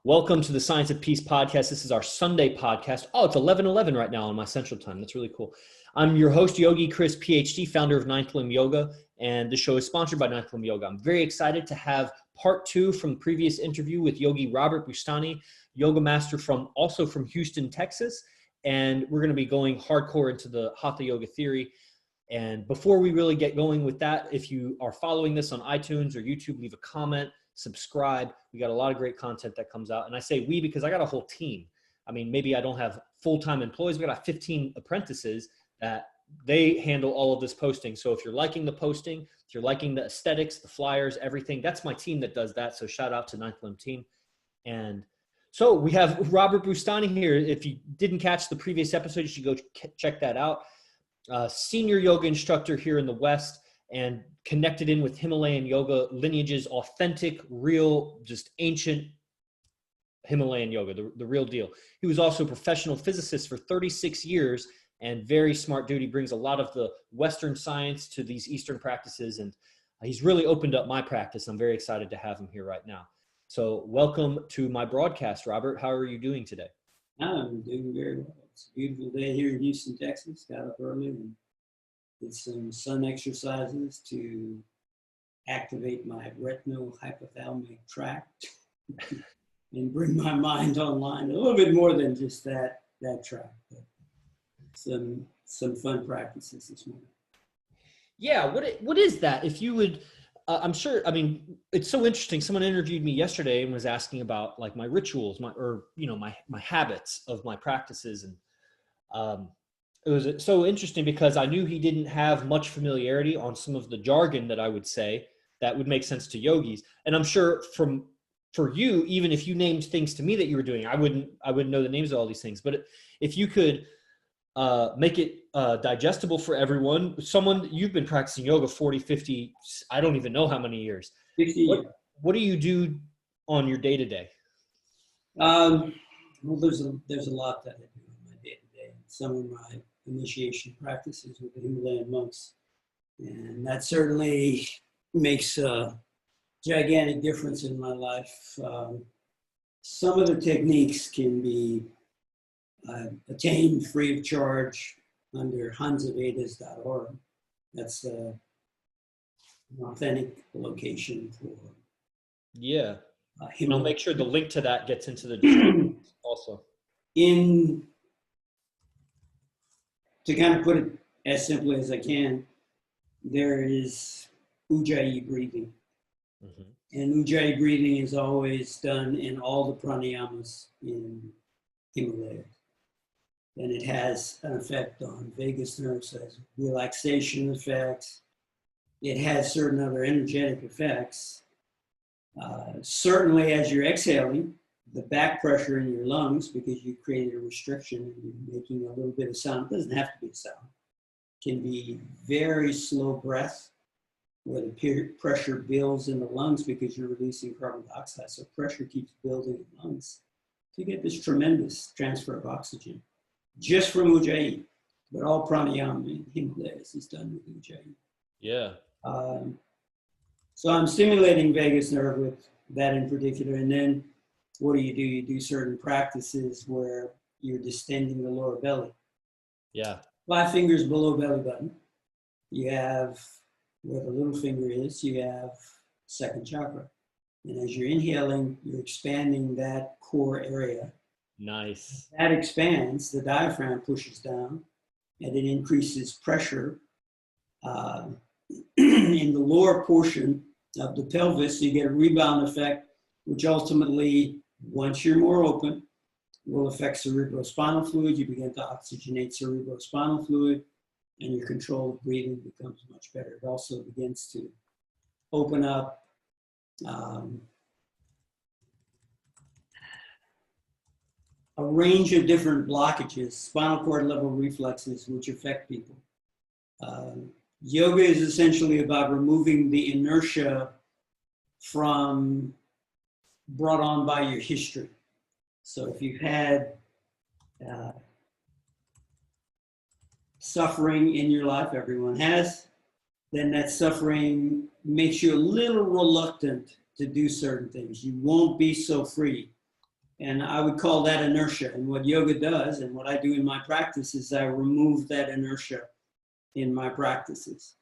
Welcome to the Science of Peace podcast. This is our Sunday podcast. Oh, it's 11:11 right now on my Central Time. That's really cool. I'm your host, Yogi Chris, PhD, founder of Ninth Limb Yoga, and the show is sponsored by Ninth Limb Yoga. I'm very excited to have part two from the previous interview with Yogi Robert Boustany, yoga master also from Houston, Texas, and we're going to be going hardcore into the Hatha Yoga theory. And before we really get going with that, if you are following this on iTunes or YouTube, leave a comment, subscribe. We got a lot of great content that comes out. And I say we because I got a whole team. I mean, maybe I don't have full-time employees. We got 15 apprentices that they handle all of this posting. So if you're liking the posting, if you're liking the aesthetics, the flyers, everything, that's my team that does that. So shout out to Ninth Limb team. And so we have Robert Boustany here. If you didn't catch the previous episode, you should go check that out. Senior yoga instructor here in the West and connected in with Himalayan yoga lineages, authentic, real, just ancient Himalayan yoga, the real deal. He was also a professional physicist for 36 years and very smart dude. He brings a lot of the Western science to these Eastern practices, and he's really opened up my practice. I'm very excited to have him here right now. So welcome to my broadcast, Robert. How are you doing today? I'm doing very well. It's a beautiful day here in Houston, Texas. Got up early and did some sun exercises to activate my retinal hypothalamic tract and bring my mind online. A little bit more than just that tract, but some fun practices this morning. Yeah, what is that? If you would, I'm sure. I mean, it's so interesting. Someone interviewed me yesterday and was asking about like my rituals, my habits of my practices, and it was so interesting because I knew he didn't have much familiarity on some of the jargon that I would say that would make sense to yogis. And I'm sure for you, even if you named things to me that you were doing, I wouldn't know the names of all these things. But if you could make it digestible for everyone, you've been practicing yoga 40, 50, I don't even know how many years. 50 years. What do you do on your day-to-day? Well, there's a lot that I do on my day-to-day. Some of my initiation practices with the Himalayan monks. And that certainly makes a gigantic difference in my life. Some of the techniques can be attained free of charge under hansavedas.org. That's an authentic location for and I'll make sure the link to that gets into the description also. To kind of put it as simply as I can, there is Ujjayi breathing. Mm-hmm. And Ujjayi breathing is always done in all the pranayamas in Himalayas. And it has an effect on vagus nerves, has relaxation effects. It has certain other energetic effects. Certainly as you're exhaling, the back pressure in your lungs, because you created a restriction and you're making a little bit of sound, it doesn't have to be a sound, can be very slow breath, where the pressure builds in the lungs because you're releasing carbon dioxide. So pressure keeps building in the lungs to get this tremendous transfer of oxygen. Just from Ujjayi, but all pranayama in Himalayas is done with Ujjayi. Yeah. So I'm stimulating vagus nerve with that in particular, and then what do? You do certain practices where you're distending the lower belly. Yeah. 5 fingers below belly button. You have where the little finger is. You have second chakra, and as you're inhaling, you're expanding that core area. Nice. That expands, the diaphragm pushes down, and it increases pressure in the lower portion of the pelvis. So you get a rebound effect, which ultimately, once you're more open, will affect cerebrospinal fluid. You begin to oxygenate cerebrospinal fluid, and your control of breathing becomes much better. It also begins to open up a range of different blockages, spinal cord level reflexes, which affect people. Yoga is essentially about removing the inertia brought on by your history. So if you've had suffering in your life, everyone has, then that suffering makes you a little reluctant to do certain things. You won't be so free And I would call that inertia. And what yoga does, and what I do in my practice, is I remove that inertia in my practices.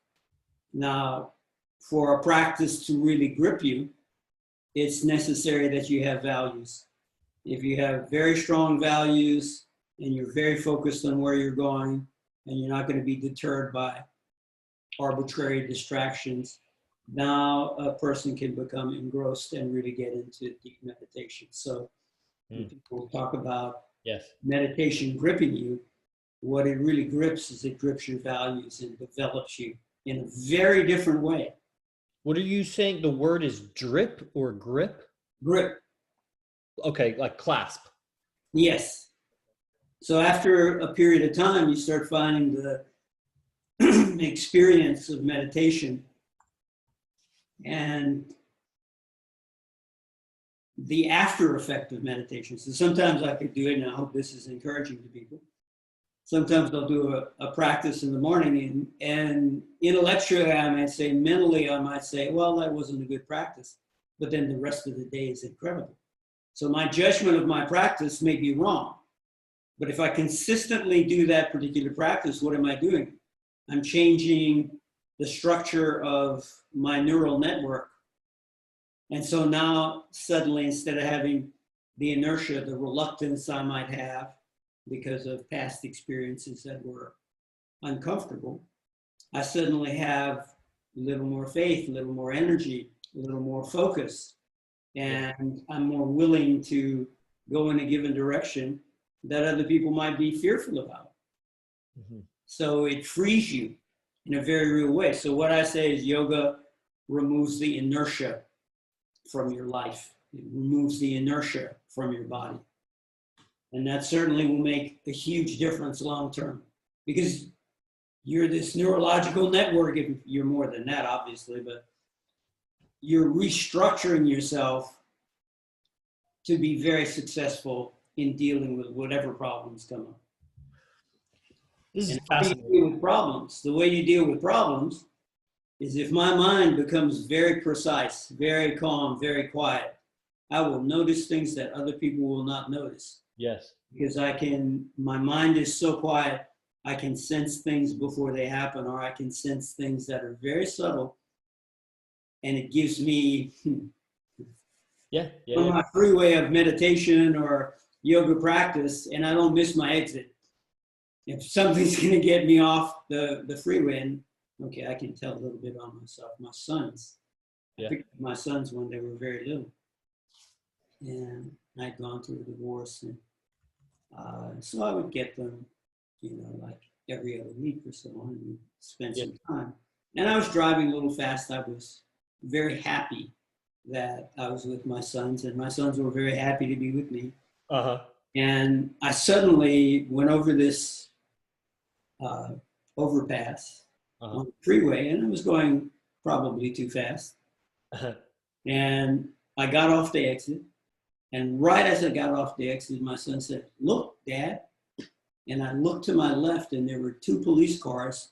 Now, for a practice to really grip you, it's necessary that you have values. If you have very strong values and you're very focused on where you're going, and you're not going to be deterred by arbitrary distractions, now a person can become engrossed and really get into deep meditation. So when people talk about meditation gripping you, what it really grips is it grips your values and develops you in a very different way. What are you saying? The word is drip or grip? Grip. Okay, like clasp. Yes. So after a period of time, you start finding the experience of meditation and the after effect of meditation. So sometimes I could do it, and I hope this is encouraging to people. Sometimes I'll do a practice in the morning, and intellectually I might say, mentally I might say, well, that wasn't a good practice, but then the rest of the day is incredible. So my judgment of my practice may be wrong, but if I consistently do that particular practice, what am I doing? I'm changing the structure of my neural network. And so now suddenly, instead of having the inertia, the reluctance I might have because of past experiences that were uncomfortable, I suddenly have a little more faith, a little more energy, a little more focus. And I'm more willing to go in a given direction that other people might be fearful about. So it frees you in a very real way. So what I say is yoga removes the inertia from your life. It removes the inertia from your body. And that certainly will make a huge difference long term, because you're this neurological network. If you're more than that, obviously, but you're restructuring yourself to be very successful in dealing with whatever problems come up. This is how do you deal with problems? The way you deal with problems is if my mind becomes very precise, very calm, very quiet, I will notice things that other people will not notice. Yes. Because my mind is so quiet, I can sense things before they happen, or I can sense things that are very subtle, and it gives me on my freeway of meditation or yoga practice, and I don't miss my exit. If something's going to get me off the freeway, and okay, I can tell a little bit on myself. My sons, I picked up my sons when they were very little, and I'd gone through a divorce, and so I would get them, like every other week or so, and we'd spend some time. And I was driving a little fast. I was very happy that I was with my sons, and my sons were very happy to be with me. And I suddenly went over this overpass on the freeway, and I was going probably too fast. And I got off the exit, and right as I got off the exit, my son said, "Look, Dad." And I looked to my left, and there were two police cars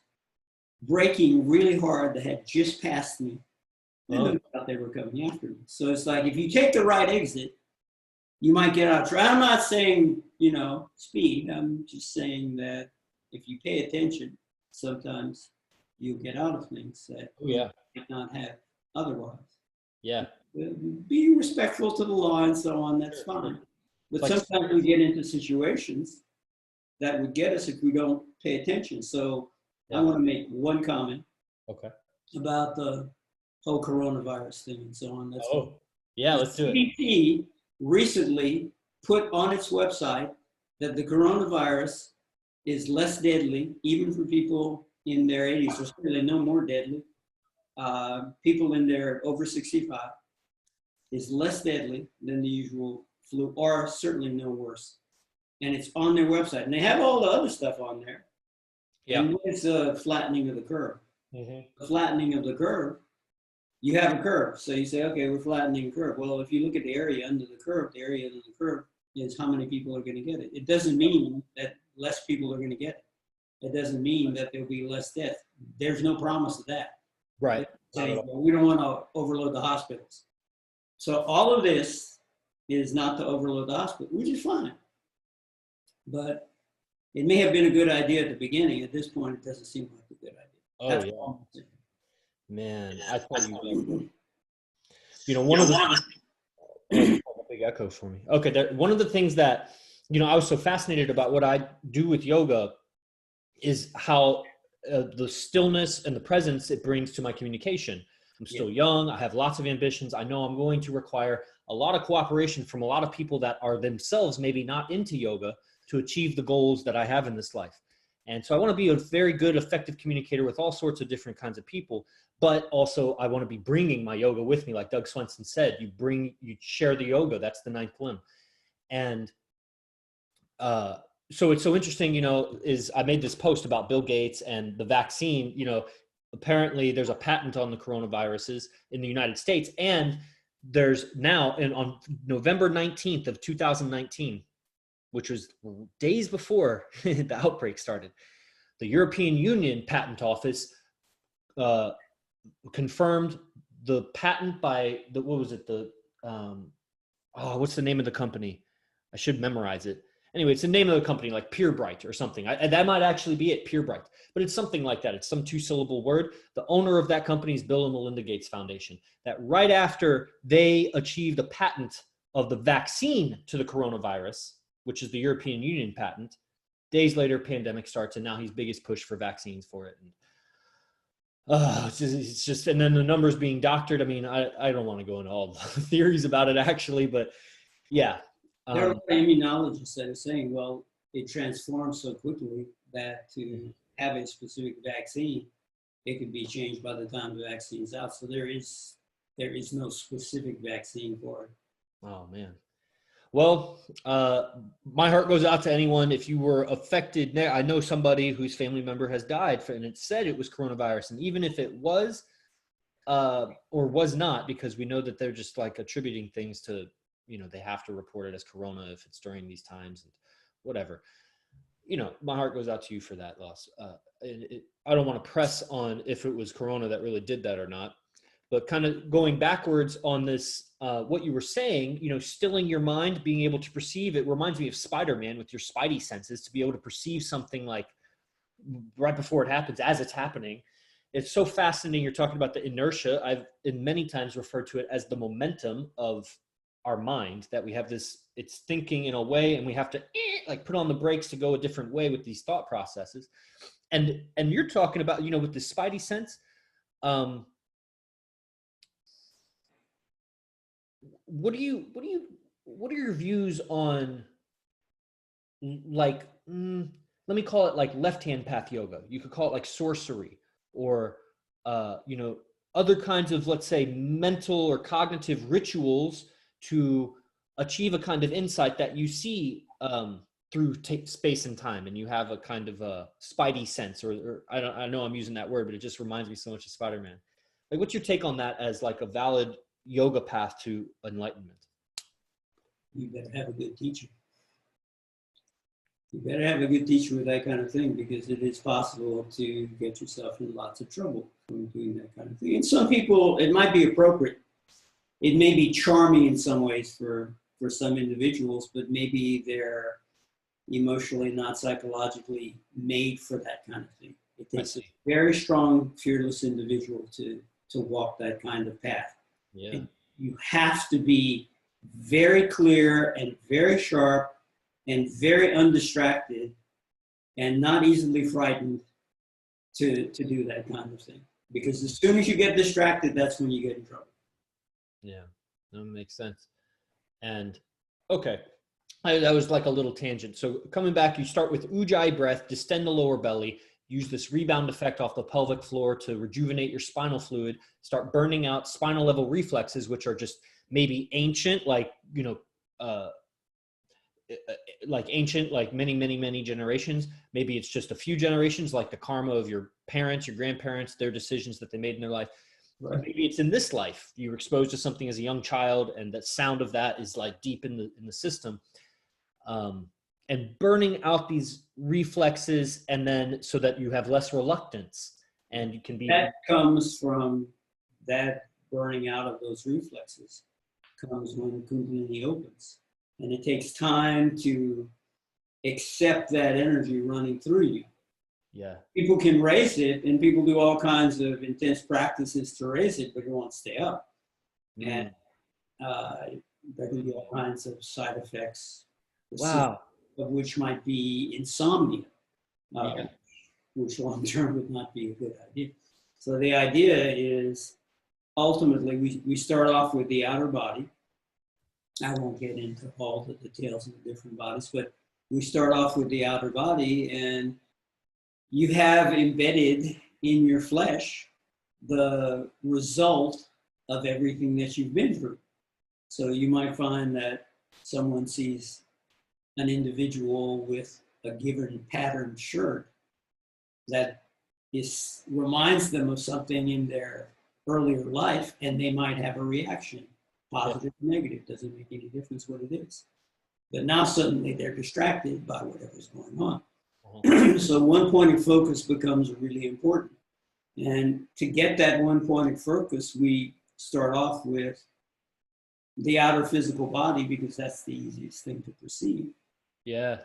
braking really hard that had just passed me. And I thought they were coming after me. So it's like, if you take the right exit, you might get out of trouble. I'm not saying, speed. I'm just saying that if you pay attention, sometimes you'll get out of things that you might not have otherwise. Yeah. Being respectful to the law and so on, that's fine. But sometimes we get into situations that would get us if we don't pay attention. So I want to make one comment about the whole coronavirus thing and so on. Let's do it. CDC recently put on its website that the coronavirus is less deadly, even for people in their 80s. There's really no more deadly. People in their over 65 is less deadly than the usual flu, or certainly no worse. And it's on their website. And they have all the other stuff on there. And it's a flattening of the curve. The flattening of the curve, you have a curve. So you say, okay, we're flattening the curve. Well, if you look at the area under the curve, the area under the curve is how many people are going to get it. It doesn't mean that less people are going to get it. It doesn't mean that there'll be less death. There's no promise of that. Right. Saying, well, we don't want to overload the hospitals. So all of this is not to overload the hospital, which is fine. But it may have been a good idea at the beginning. At this point, it doesn't seem like a good idea. Oh, That's yeah. all I'm saying. Man, I thought one of the a big echo for me. Okay, one of the things that, I was so fascinated about what I do with yoga is how the stillness and the presence it brings to my communication. I'm still young. I have lots of ambitions. I know I'm going to require a lot of cooperation from a lot of people that are themselves maybe not into yoga to achieve the goals that I have in this life. And so I want to be a very good, effective communicator with all sorts of different kinds of people. But also I want to be bringing my yoga with me. Like Doug Swenson said, you share the yoga. That's the ninth limb. And so it's so interesting, is I made this post about Bill Gates and the vaccine. Apparently there's a patent on the coronaviruses in the United States. And there's now, on November 19th of 2019, which was days before the outbreak started, the European Union Patent Office confirmed the patent by what's the name of the company? I should memorize it. Anyway, it's the name of the company, like PureBright or something. That might actually be it, PureBright. But it's something like that. It's some 2-syllable word. The owner of that company is Bill and Melinda Gates Foundation. That right after they achieved a patent of the vaccine to the coronavirus, which is the European Union patent, days later, pandemic starts, and now he's biggest push for vaccines for it. And it's just, and then the numbers being doctored. I mean, I don't want to go into all the theories about it actually, but yeah. There are immunologists that are saying, well, it transforms so quickly that to have a specific vaccine, it could be changed by the time the vaccine's out. So there is no specific vaccine for it. Oh man. Well, my heart goes out to anyone. If you were affected, I know somebody whose family member has died and it said it was coronavirus. And even if it was or was not, because we know that they're just like attributing things to, they have to report it as corona if it's during these times and whatever. My heart goes out to you for that loss. I don't want to press on if it was corona that really did that or not. But kind of going backwards on this, what you were saying, stilling your mind, being able to perceive, it reminds me of Spider-Man with your spidey senses, to be able to perceive something like right before it happens, as it's happening. It's so fascinating. You're talking about the inertia. I've many times referred to it as the momentum of our mind, that we have this, it's thinking in a way, and we have to like put on the brakes to go a different way with these thought processes. And you're talking about, with the spidey sense, what are your views on, like, let me call it like left-hand path yoga. You could call it like sorcery, or, other kinds of, let's say, mental or cognitive rituals to achieve a kind of insight that you see through space and time, and you have a kind of a spidey sense, or I know I'm using that word, but it just reminds me so much of Spider-Man. Like, what's your take on that as like a valid yoga path to enlightenment? You better have a good teacher. You better have a good teacher with that kind of thing, because it is possible to get yourself in lots of trouble from doing that kind of thing. And some people, it might be appropriate. It may be charming in some ways for some individuals, but maybe they're emotionally, not psychologically made for that kind of thing. It takes a very strong, fearless individual to walk that kind of path. Yeah. And you have to be very clear and very sharp and very undistracted and not easily frightened to do that kind of thing. Because as soon as you get distracted, that's when you get in trouble. Yeah, that makes sense. And okay, that was like a little tangent. So coming back, you start with Ujjayi breath, distend the lower belly, use this rebound effect off the pelvic floor to rejuvenate your spinal fluid, start burning out spinal level reflexes, which are just maybe ancient, like, like many generations. Maybe it's just a few generations, like the karma of your parents, your grandparents, their decisions that they made in their life. Right. Maybe it's in this life. You were exposed to something as a young child, and that sound of that is like deep in the system. And burning out these reflexes, and then so that you have less reluctance, and you can be. That comes from that burning out of those reflexes comes when Kundalini opens. And it takes time to accept that energy running through you. Yeah. People can raise it, and people do all kinds of intense practices to raise it, but it won't stay up. And there can be all kinds of side effects, Wow. of which might be insomnia, which long term would not be a good idea. So the idea is ultimately we start off with the outer body. I won't get into all the details of the different bodies, but we start off with the outer body, and you have embedded in your flesh the result of everything that you've been through. So you might find that someone sees an individual with a given patterned shirt that reminds them of something in their earlier life, and they might have a reaction, positive or negative, doesn't make any difference what it is. But now suddenly they're distracted by whatever's going on. So one point of focus becomes really important. And to get that one point of focus, we start off with the outer physical body, because that's the easiest thing to perceive. Yeah.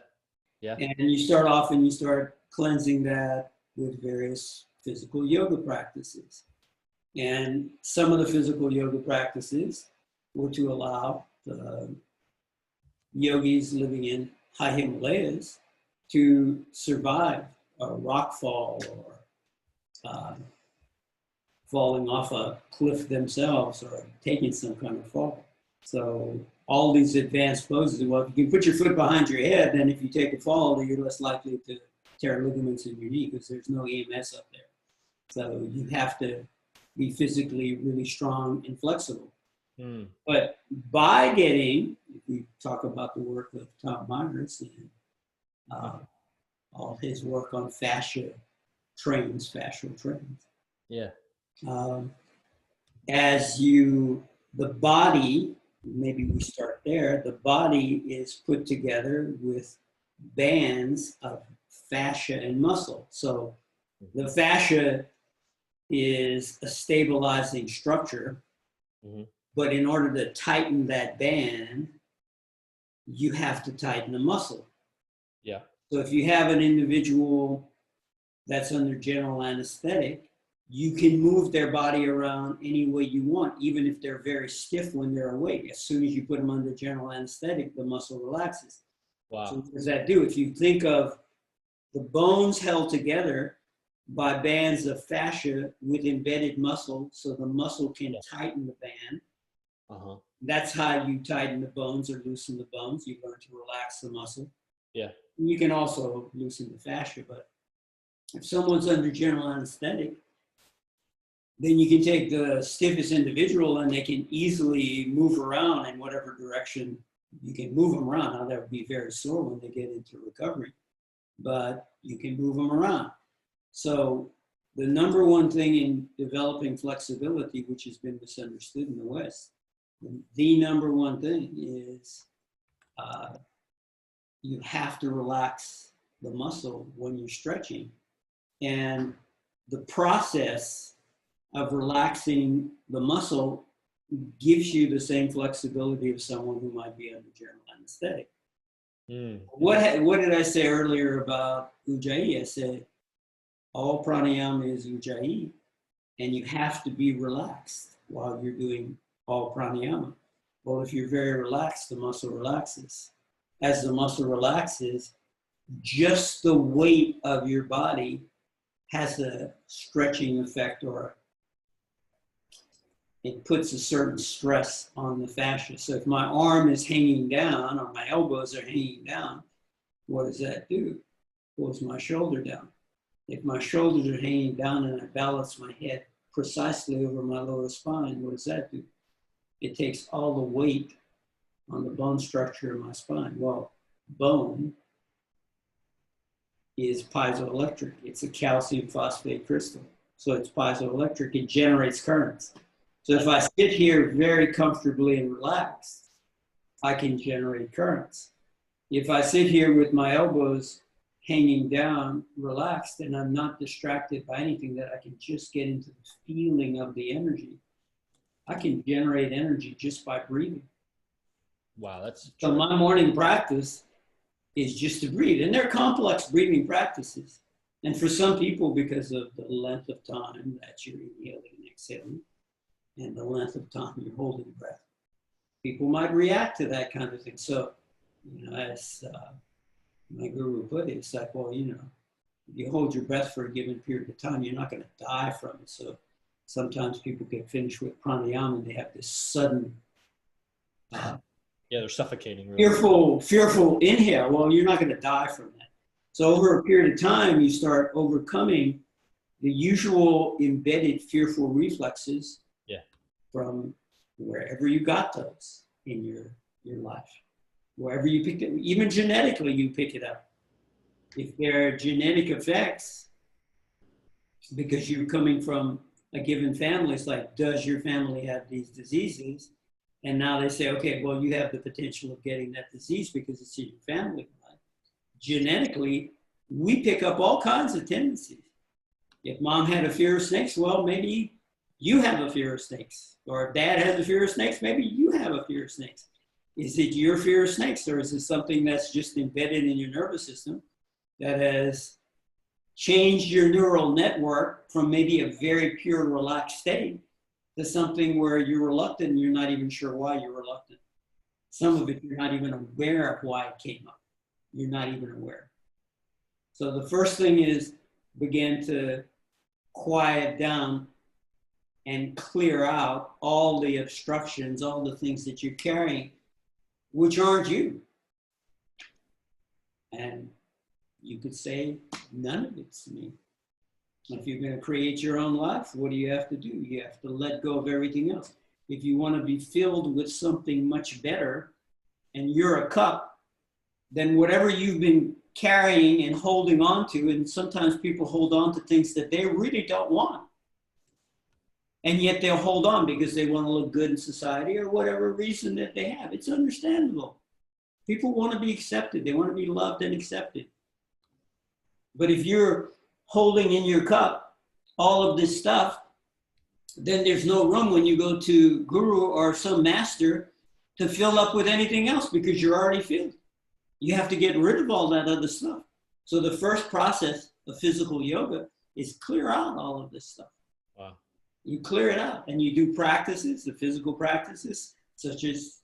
Yeah. And you start off and you start cleansing that with various physical yoga practices. And some of the physical yoga practices were to allow the yogis living in high Himalayas to survive a rock fall or falling off a cliff themselves or taking some kind of fall. So all these advanced poses, well, if you can put your foot behind your head, then if you take a fall, you're less likely to tear ligaments in your knee because there's no EMS up there. So you have to be physically really strong and flexible. But by getting, if we talk about the work of Tom Myers and all his work on fascial trains. Yeah. The body, maybe we start there, the body is put together with bands of fascia and muscle. So the fascia is a stabilizing structure, but in order to tighten that band, you have to tighten the muscle. Yeah. So if you have an individual that's under general anesthetic, you can move their body around any way you want, even if they're very stiff when they're awake. As soon as you put them under general anesthetic, the muscle relaxes. Wow. So what does that do? If you think of the bones held together by bands of fascia with embedded muscle, so the muscle can tighten the band. That's how you tighten the bones or loosen the bones. You learn to relax the muscle. Yeah. You can also loosen the fascia, but if someone's under general anesthetic, then you can take the stiffest individual and they can easily move around in whatever direction you can move them around. Now, that would be very sore when they get into recovery, but you can move them around. So the number one thing in developing flexibility, which has been misunderstood in the West, the number one thing is you have to relax the muscle when you're stretching. And the process of relaxing the muscle gives you the same flexibility of someone who might be under general anesthetic. What did I say earlier about Ujjayi? I said, all pranayama is Ujjayi, and you have to be relaxed while you're doing all pranayama. Well, if you're very relaxed, the muscle relaxes. As the muscle relaxes, just the weight of your body has a stretching effect, or it puts a certain stress on the fascia. So if my arm is hanging down or my elbows are hanging down, what does that do? It pulls my shoulder down. If my shoulders are hanging down and I balance my head precisely over my lower spine, what does that do? It takes all the weight on the bone structure of my spine. Well, bone is piezoelectric. It's a calcium phosphate crystal. So it's piezoelectric. It generates currents. So if I sit here very comfortably and relaxed, I can generate currents. If I sit here with my elbows hanging down, relaxed, and I'm not distracted by anything, that I can just get into the feeling of the energy, I can generate energy just by breathing. Wow, that's so true. my morning practice is just to breathe, and they're complex breathing practices. And for some people, because of the length of time that you're inhaling and exhaling, and the length of time you're holding breath, people might react to that kind of thing. So, as my guru put it, it's like, well, if you hold your breath for a given period of time, you're not going to die from it. So sometimes people get finished with pranayama and they have this sudden they're suffocating. Really. fearful inhale. Well, you're not going to die from that. So over a period of time, you start overcoming the usual embedded fearful reflexes from wherever you got those in your life. Wherever you pick it, even genetically, you pick it up. If there are genetic effects, because you're coming from a given family, it's like, does your family have these diseases? And now they say, okay, well, you have the potential of getting that disease because it's in your family. Right? Genetically, we pick up all kinds of tendencies. If mom had a fear of snakes, well, maybe you have a fear of snakes. Or if dad has a fear of snakes, maybe you have a fear of snakes. Is it your fear of snakes, or is it something that's just embedded in your nervous system that has changed your neural network from maybe a very pure, relaxed state to something where you're reluctant and you're not even sure why you're reluctant? Some of it, you're not even aware of why it came up. You're not even aware. So the first thing is begin to quiet down and clear out all the obstructions, all the things that you're carrying, which aren't you. And you could say, none of it's me. If you're going to create your own life, what do you have to do? You have to let go of everything else. If you want to be filled with something much better, and you're a cup, then whatever you've been carrying and holding on to, and sometimes people hold on to things that they really don't want. And yet they'll hold on because they want to look good in society or whatever reason that they have. It's understandable. People want to be accepted. They want to be loved and accepted. But if you're holding in your cup all of this stuff, then there's no room when you go to guru or some master to fill up with anything else because you're already filled. You have to get rid of all that other stuff. So the first process of physical yoga is clear out all of this stuff. Wow. You clear it out and you do practices, the physical practices, such as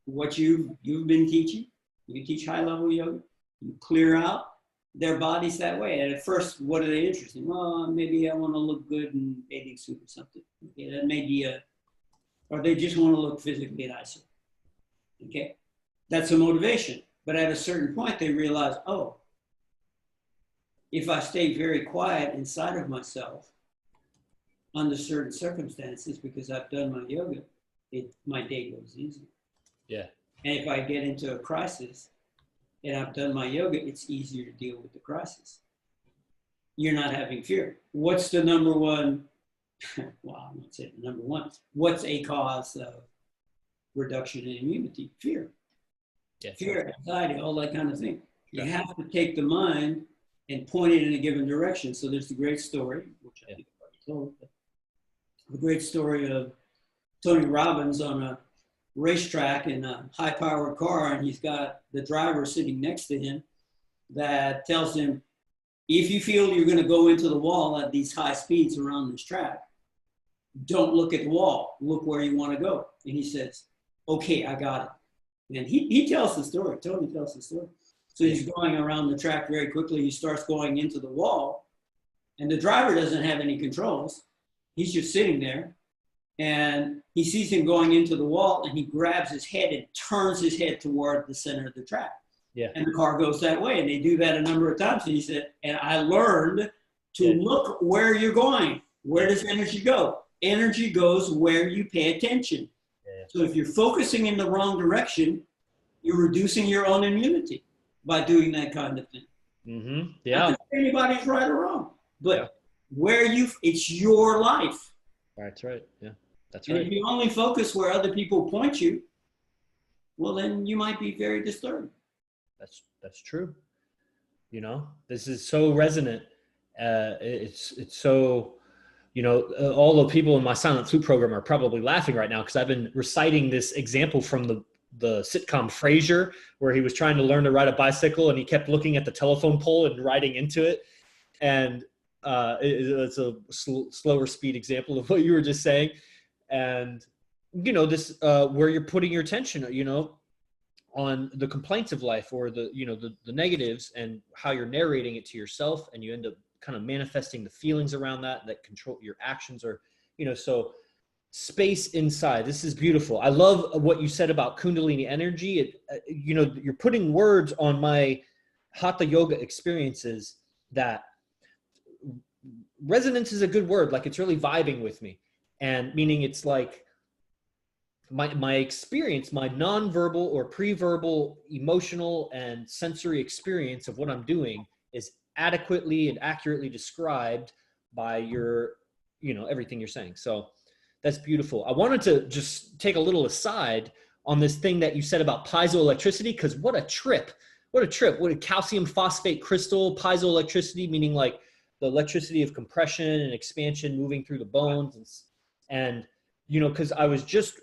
what you've been teaching. You teach high-level yoga. You clear out their bodies that way. And at first, what are they interested in? Well, maybe I want to look good in bathing suit or something. Okay, that may be or they just want to look physically nicer. Okay, that's a motivation. But at a certain point, they realize, oh, if I stay very quiet inside of myself under certain circumstances, because I've done my yoga, my day goes easy. Yeah. And if I get into a crisis and I've done my yoga, it's easier to deal with the crisis. You're not having fear. What's the number one? Well, I'm not saying the number one. What's a cause of reduction in immunity? Fear. Yeah, fear, anxiety, all that kind of thing. You have to take the mind and point it in a given direction. So there's the great story, which I think I've already told, but the great story of Tony Robbins on a racetrack in a high-powered car, and he's got the driver sitting next to him that tells him, if you feel you're going to go into the wall at these high speeds around this track, don't look at the wall. Look where you want to go. And he says, okay, I got it. And he tells the story. Tony tells the story. So he's going around the track very quickly. He starts going into the wall, and the driver doesn't have any controls. He's just sitting there, and he sees him going into the wall, and he grabs his head and turns his head toward the center of the track. Yeah. And the car goes that way, and they do that a number of times. And he said, and I learned to look where you're going. Where does energy go? Energy goes where you pay attention. Yeah. So if you're focusing in the wrong direction, you're reducing your own immunity by doing that kind of thing. Mm-hmm. Yeah. Not that anybody's right or wrong, but where it's your life. That's right. Yeah, that's and right. If you only focus where other people point you, well, then you might be very disturbed. That's true. You know, this is so resonant. It's so all the people in my silent flute program are probably laughing right now because I've been reciting this example from the sitcom Frasier, where he was trying to learn to ride a bicycle and he kept looking at the telephone pole and riding into it. And it's a slower speed example of what you were just saying. And, this where you're putting your attention, on the complaints of life or the negatives, and how you're narrating it to yourself, and you end up kind of manifesting the feelings around that control your actions, or so space inside. This is beautiful. I love what you said about Kundalini energy. You're putting words on my hatha yoga experiences. That resonance is a good word. Like, it's really vibing with me, and meaning it's like my experience, my nonverbal or pre-verbal emotional and sensory experience of what I'm doing is adequately and accurately described by your, everything you're saying. So that's beautiful. I wanted to just take a little aside on this thing that you said about piezoelectricity, because what a trip. What a calcium phosphate crystal, piezoelectricity, meaning like the electricity of compression and expansion moving through the bones. And because I was just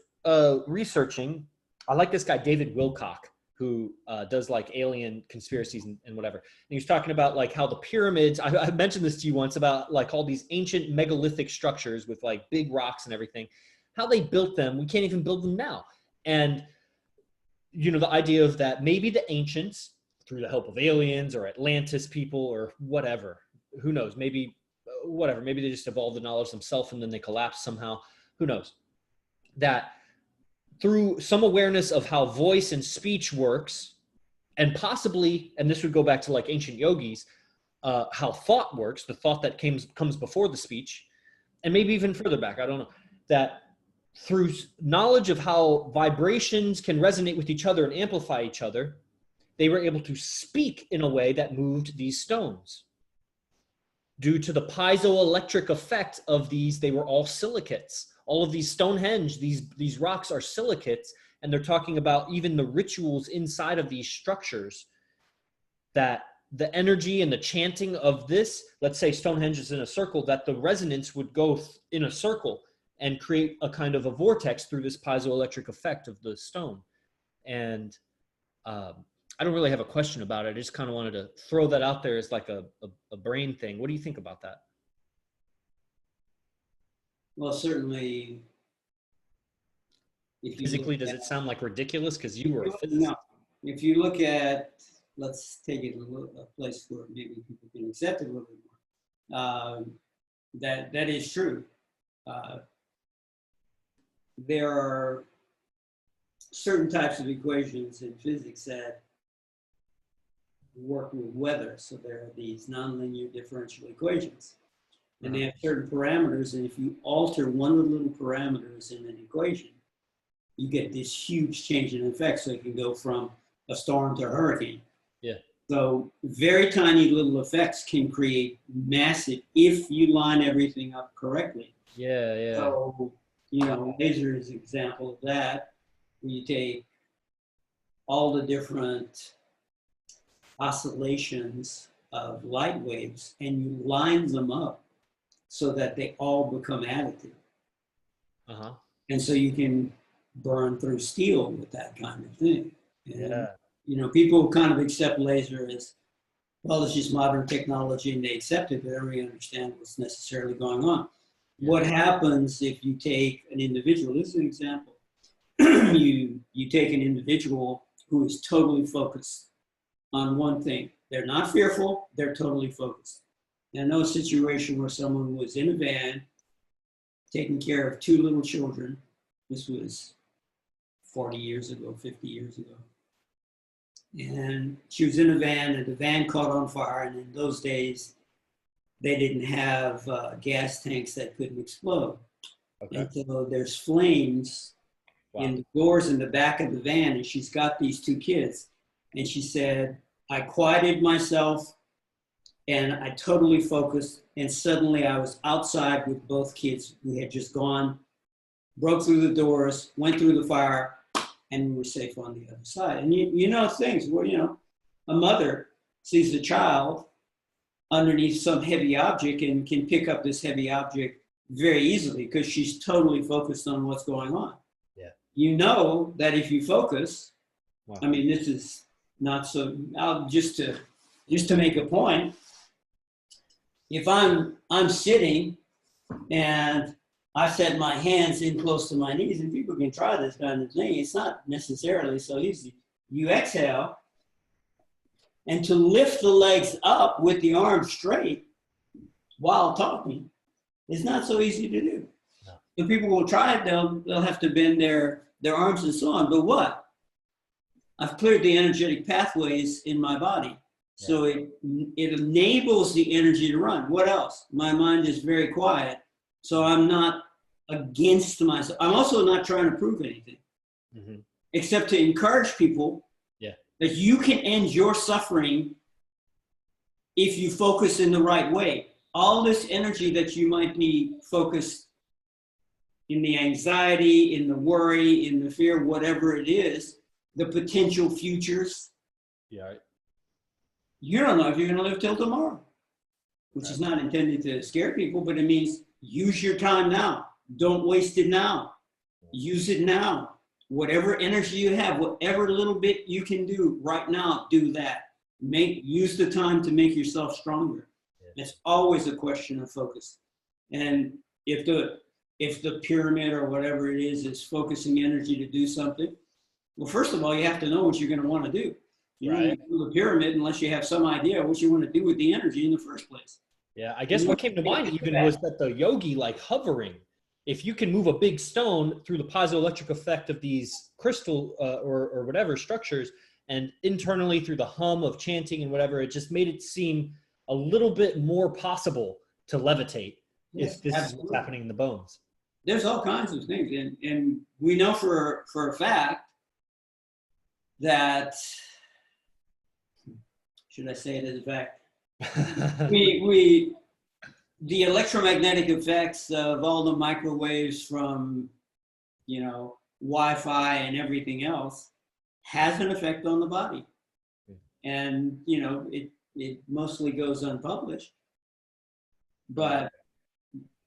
researching, I like this guy, David Wilcock, who does like alien conspiracies and whatever. And he was talking about like how the pyramids, I mentioned this to you once, about like all these ancient megalithic structures with like big rocks and everything, how they built them. We can't even build them now. And, the idea of that maybe the ancients, through the help of aliens or Atlantis people or whatever, who knows, maybe whatever, maybe they just evolved the knowledge themselves and then they collapsed somehow, who knows, that through some awareness of how voice and speech works, and possibly, and this would go back to like ancient yogis, how thought works, the thought that comes before the speech, and maybe even further back, I don't know, that through knowledge of how vibrations can resonate with each other and amplify each other, they were able to speak in a way that moved these stones. Due to the piezoelectric effect of these, they were all silicates. All of these Stonehenge, these rocks are silicates, and they're talking about even the rituals inside of these structures, that the energy and the chanting of this, let's say Stonehenge is in a circle, that the resonance would go in a circle and create a kind of a vortex through this piezoelectric effect of the stone. And I don't really have a question about it. I just kind of wanted to throw that out there as like a brain thing. What do you think about that? Well, certainly. Physically, does it sound like ridiculous? Because you were a physicist. No. If you look at, let's take it a place where maybe people can accept it a little bit more. That is true. There are certain types of equations in physics that work with weather. So there are these nonlinear differential equations. And they have certain parameters, and if you alter one of the little parameters in an equation, you get this huge change in effect. So it can go from a storm to a hurricane. Yeah. So very tiny little effects can create massive, if you line everything up correctly. Yeah, yeah. So, laser is an example of that. You take all the different oscillations of light waves and you line them up so that they all become additive. Uh-huh. And so you can burn through steel with that kind of thing. And, yeah. People kind of accept laser as, well, it's just modern technology, and they accept it, but they don't really understand what's necessarily going on. Yeah. What happens if you take an individual, this is an example, you take an individual who is totally focused on one thing. They're not fearful, they're totally focused. I know a situation where someone was in a van taking care of two little children. This was 40 years ago, 50 years ago. And she was in a van, and the van caught on fire. And in those days, they didn't have gas tanks that couldn't explode. Okay. And so there's flames in the doors in the back of the van, and she's got these two kids. And she said, I quieted myself, and I totally focused, and suddenly I was outside with both kids. We had just gone, broke through the doors, went through the fire, and we were safe on the other side. And things where, a mother sees a child underneath some heavy object and can pick up this heavy object very easily because she's totally focused on what's going on. Yeah. You know that if you focus, Wow. I mean, this is not so, just to make a point, if I'm sitting and I set my hands in close to my knees, and people can try this kind of thing, it's not necessarily so easy. You exhale, and to lift the legs up with the arms straight while talking is not so easy to do. No. If people will try it, they'll have to bend their arms and so on. But what? I've cleared the energetic pathways in my body. Yeah. So it enables the energy to run. What else? My mind is very quiet. So I'm not against myself. I'm also not trying to prove anything, except to encourage people that you can end your suffering if you focus in the right way. All this energy that you might be focused in the anxiety, in the worry, in the fear, whatever it is, the potential futures. Yeah. You don't know if you're going to live till tomorrow, which is not intended to scare people, but it means use your time now. Don't waste it now. Use it now. Whatever energy you have, whatever little bit you can do right now, do that. Use the time to make yourself stronger. Yeah. It's always a question of focus. And if the pyramid or whatever it is focusing energy to do something, well, first of all, you have to know what you're going to want to do. You don't do the pyramid unless you have some idea what you want to do with the energy in the first place. Yeah, I guess what came to mind even was that the yogi, like hovering, if you can move a big stone through the piezoelectric effect of these crystal or whatever structures, and internally through the hum of chanting and whatever, it just made it seem a little bit more possible to levitate if this is what's happening in the bones. There's all kinds of things. And we know for a fact that, should I say it as a fact? The electromagnetic effects of all the microwaves from, Wi-Fi and everything else has an effect on the body. And, it mostly goes unpublished, but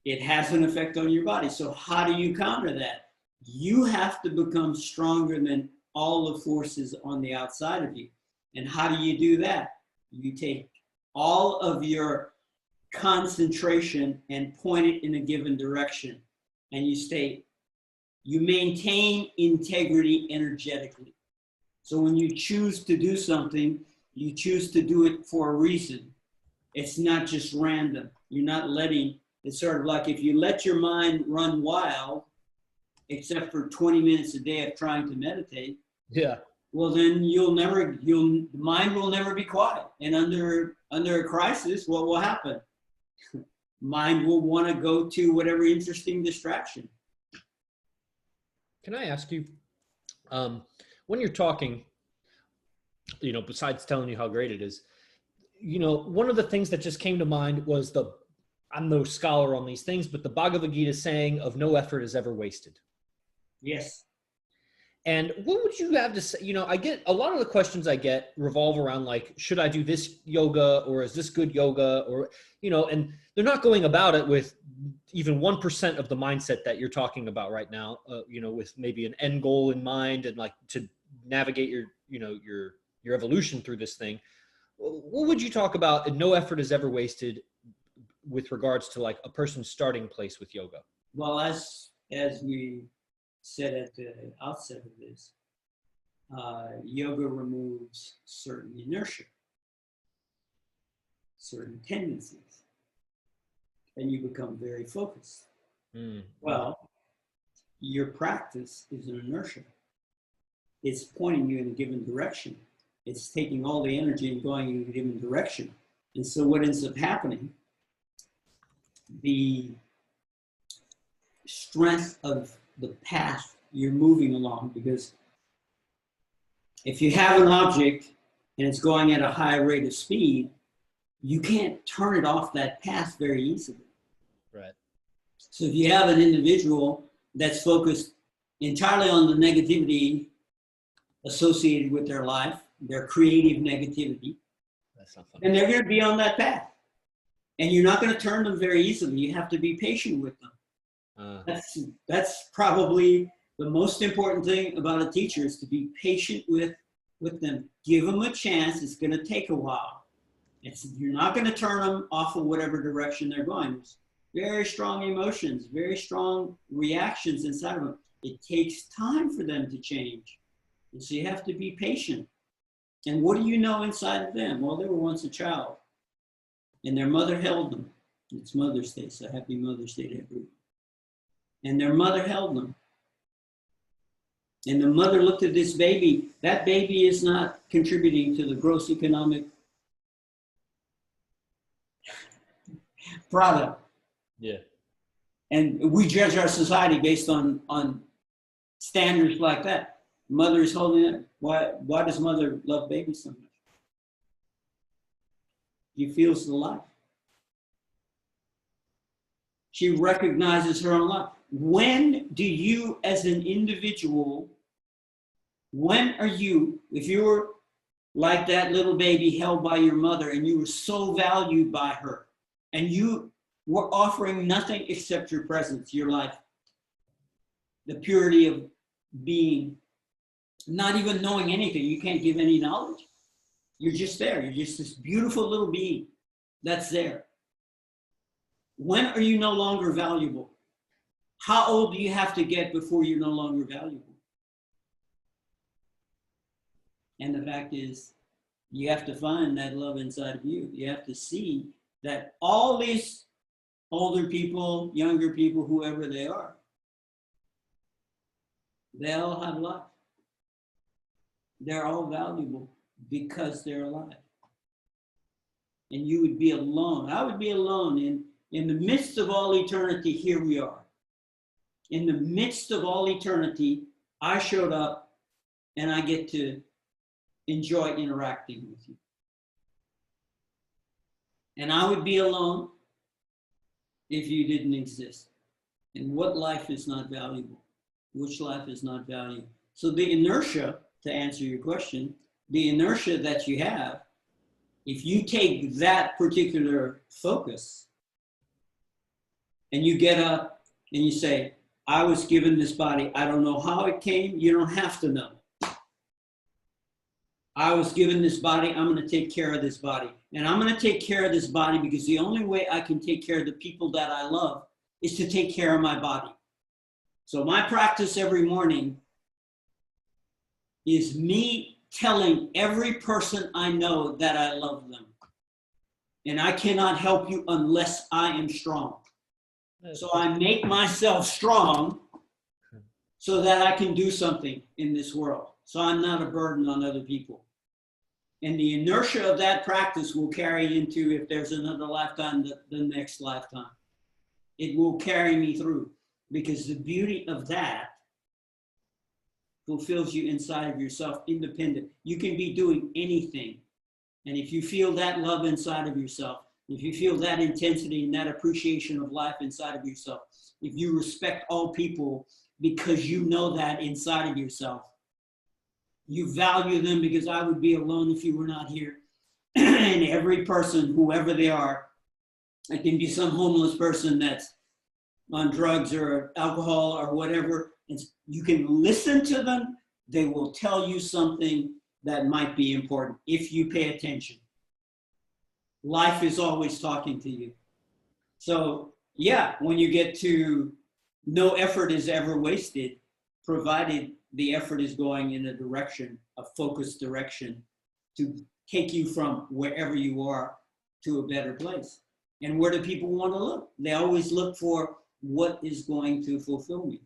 it has an effect on your body. So how do you counter that? You have to become stronger than all the forces on the outside of you. And how do you do that? You take all of your concentration and point it in a given direction, and you maintain integrity energetically. So when you choose to do something, you choose to do it for a reason. It's not just random. You're not it's sort of like if you let your mind run wild, except for 20 minutes a day of trying to meditate, well, then the mind will never be quiet. And under a crisis, what will happen? Mind will want to go to whatever interesting distraction. Can I ask you, when you're talking, besides telling you how great it is, one of the things that just came to mind was I'm no scholar on these things, but the Bhagavad Gita saying of no effort is ever wasted. Yes. And what would you have to say? I get a lot of the questions I get revolve around like, should I do this yoga or is this good yoga? Or, and they're not going about it with even 1% of the mindset that you're talking about right now, with maybe an end goal in mind and like to navigate your evolution through this thing. What would you talk about no effort is ever wasted with regards to like a person's starting place with yoga? Well, as we said at the outset of this, yoga removes certain inertia, certain tendencies, and you become very focused. Well, your practice is an inertia. It's pointing you in a given direction. It's taking all the energy and going in a given direction. And so what ends up happening, the strength of the path you're moving along, because if you have an object and it's going at a high rate of speed, you can't turn it off that path very easily. Right. So if you have an individual that's focused entirely on the negativity associated with their life, their creative negativity, that's not funny. And they're going to be on that path. And you're not going to turn them very easily. You have to be patient with them. That's probably the most important thing about a teacher, is to be patient with them. Give them a chance. It's going to take a while. You're not going to turn them off of whatever direction they're going. There's very strong emotions, very strong reactions inside of them. It takes time for them to change. And so you have to be patient. And what do you know inside of them? Well, they were once a child, and their mother held them. It's Mother's Day, so happy Mother's Day to everyone. And their mother held them. And the mother looked at this baby. That baby is not contributing to the gross economic product. Yeah. And we judge our society based on standards like that. Mother is holding it. Why does mother love babies so much? She feels the life. She recognizes her own life. When do you, as an individual, when are you, if you were like that little baby held by your mother and you were so valued by her, and you were offering nothing except your presence, your life, the purity of being, not even knowing anything, you can't give any knowledge. You're just there. You're just this beautiful little being that's there. When are you no longer valuable? How old do you have to get before you're no longer valuable? And the fact is, you have to find that love inside of you. You have to see that all these older people, younger people, whoever they are, they all have life. They're all valuable because they're alive. And you would be alone. I would be alone in the midst of all eternity. Here we are. In the midst of all eternity, I showed up and I get to enjoy interacting with you. And I would be alone if you didn't exist. And what life is not valuable? Which life is not valuable? So the inertia, to answer your question, the inertia that you have, if you take that particular focus and you get up and you say, I was given this body, I don't know how it came, you don't have to know. I was given this body, I'm going to take care of this body. And I'm going to take care of this body because the only way I can take care of the people that I love is to take care of my body. So my practice every morning is me telling every person I know that I love them. And I cannot help you unless I am strong. So I make myself strong so that I can do something in this world. So I'm not a burden on other people. And the inertia of that practice will carry into, if there's another lifetime, the next lifetime. It will carry me through, because the beauty of that fulfills you inside of yourself, independent. You can be doing anything. And if you feel that love inside of yourself, if you feel that intensity and that appreciation of life inside of yourself, if you respect all people because you know that inside of yourself, you value them, because I would be alone if you were not here. And every person, whoever they are, it can be some homeless person that's on drugs or alcohol or whatever, and you can listen to them. They will tell you something that might be important if you pay attention. Life is always talking to you. So yeah, when you get to no effort is ever wasted, provided the effort is going in a direction, a focused direction, to take you from wherever you are to a better place. And where do people want to look? They always look for what is going to fulfill me.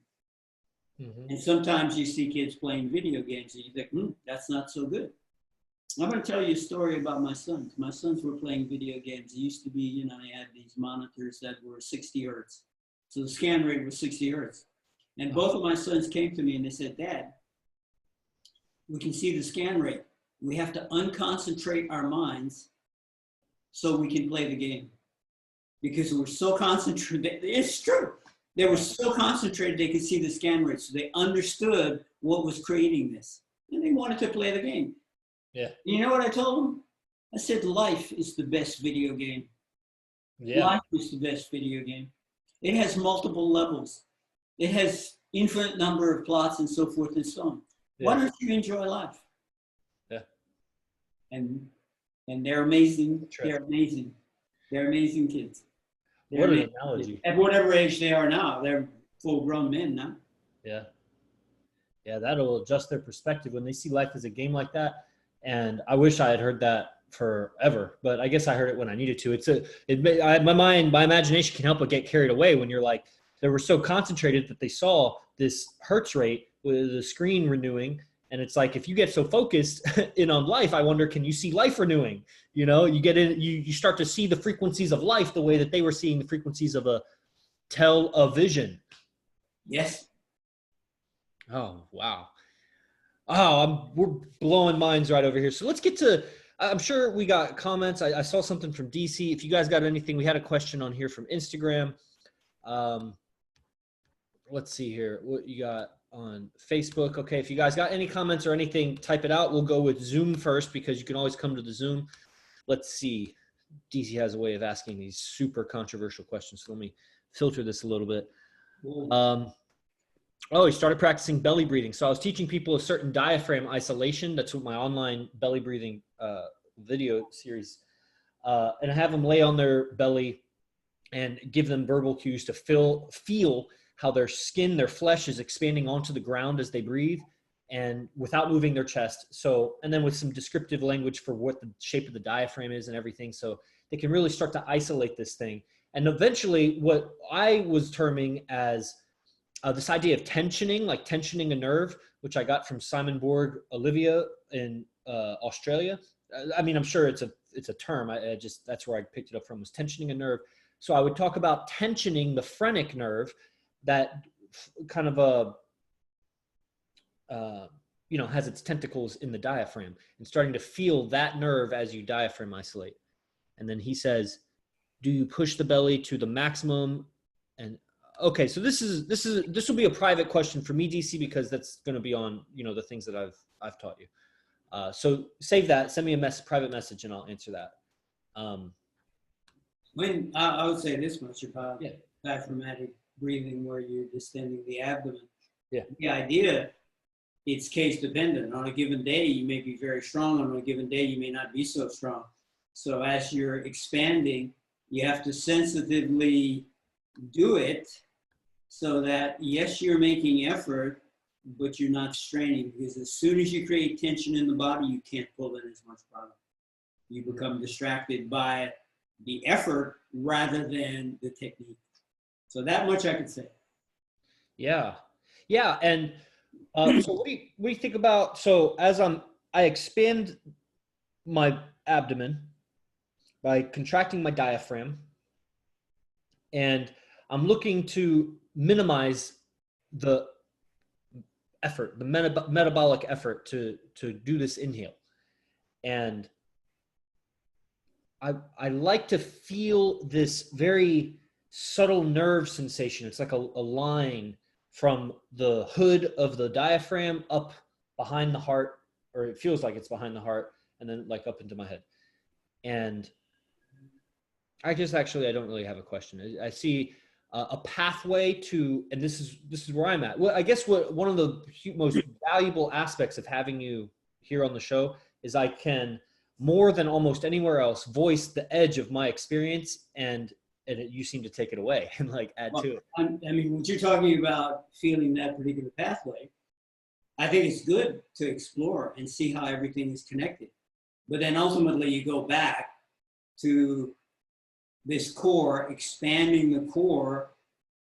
Mm-hmm. And sometimes you see kids playing video games and you think, that's not so good. I'm going to tell you a story about my sons. My sons were playing video games. It used to be, they had these monitors that were 60 hertz. So the scan rate was 60 hertz. And both of my sons came to me and they said, Dad, we can see the scan rate. We have to unconcentrate our minds so we can play the game. Because we're so concentrated. It's true. They were so concentrated they could see the scan rate. So they understood what was creating this. And they wanted to play the game. Yeah. You know what I told them? I said, life is the best video game. Yeah. Life is the best video game. It has multiple levels. It has infinite number of plots and so forth and so on. Yeah. Why don't you enjoy life? Yeah. And they're amazing. They're amazing. They're amazing kids. They're What an amazing analogy. kids. At whatever age they are now, they're full-grown men now. Yeah. Yeah, that'll adjust their perspective when they see life as a game like that. And I wish I had heard that forever, but I guess I heard it when I needed to. My imagination can help but get carried away when you're like, they were so concentrated that they saw this hertz rate with the screen renewing. And it's like, if you get so focused in on life, I wonder, can you see life renewing? You know, you get in, you start to see the frequencies of life the way that they were seeing the frequencies of a television. Yes. Oh, wow. Oh, we're blowing minds right over here. So let's get to, I'm sure we got comments. I saw something from DC. If you guys got anything, we had a question on here from Instagram. Let's see here. What you got on Facebook? Okay, if you guys got any comments or anything, type it out. We'll go with Zoom first because you can always come to the Zoom. Let's see. DC has a way of asking these super controversial questions. So let me filter this a little bit. Oh, he started practicing belly breathing. So I was teaching people a certain diaphragm isolation. That's what my online belly breathing video series. And I have them lay on their belly and give them verbal cues to feel how their skin, their flesh is expanding onto the ground as they breathe and without moving their chest. So, and then with some descriptive language for what the shape of the diaphragm is and everything. So they can really start to isolate this thing. And eventually what I was terming as this idea of tensioning, like tensioning a nerve, which I got from Simon Borg Olivia in Australia. I mean, I'm sure it's a term. I just, that's where I picked it up from, was tensioning a nerve. So I would talk about tensioning the phrenic nerve that kind of has its tentacles in the diaphragm, and starting to feel that nerve as you diaphragm isolate. And then he says, do you push the belly to the maximum? And okay, so this will be a private question for me, DC, because that's going to be on, the things that I've taught you. So save that, send me a private message, and I'll answer that. When I would say this much about diaphragmatic breathing, where you're distending the abdomen. Yeah. The idea, it's case dependent. On a given day, you may be very strong. On a given day, you may not be so strong. So as you're expanding, you have to sensitively do it so that, yes, you're making effort, but you're not straining, because as soon as you create tension in the body, you can't pull in as much product. You become distracted by the effort rather than the technique. So that much I could say. Yeah. Yeah. And so what do you think about, so as I expand my abdomen by contracting my diaphragm, and I'm looking to minimize the effort, the metabolic effort to do this inhale. And I like to feel this very subtle nerve sensation. It's like a line from the hood of the diaphragm up behind the heart, or it feels like it's behind the heart, and then like up into my head. And I don't really have a question. I see a pathway to, and this is where I'm at. Well, I guess one of the most valuable aspects of having you here on the show is I can, more than almost anywhere else, voice the edge of my experience, and you seem to take it away and like add to it. I mean, what you're talking about, feeling that particular pathway, I think it's good to explore and see how everything is connected. But then ultimately you go back to this core, expanding the core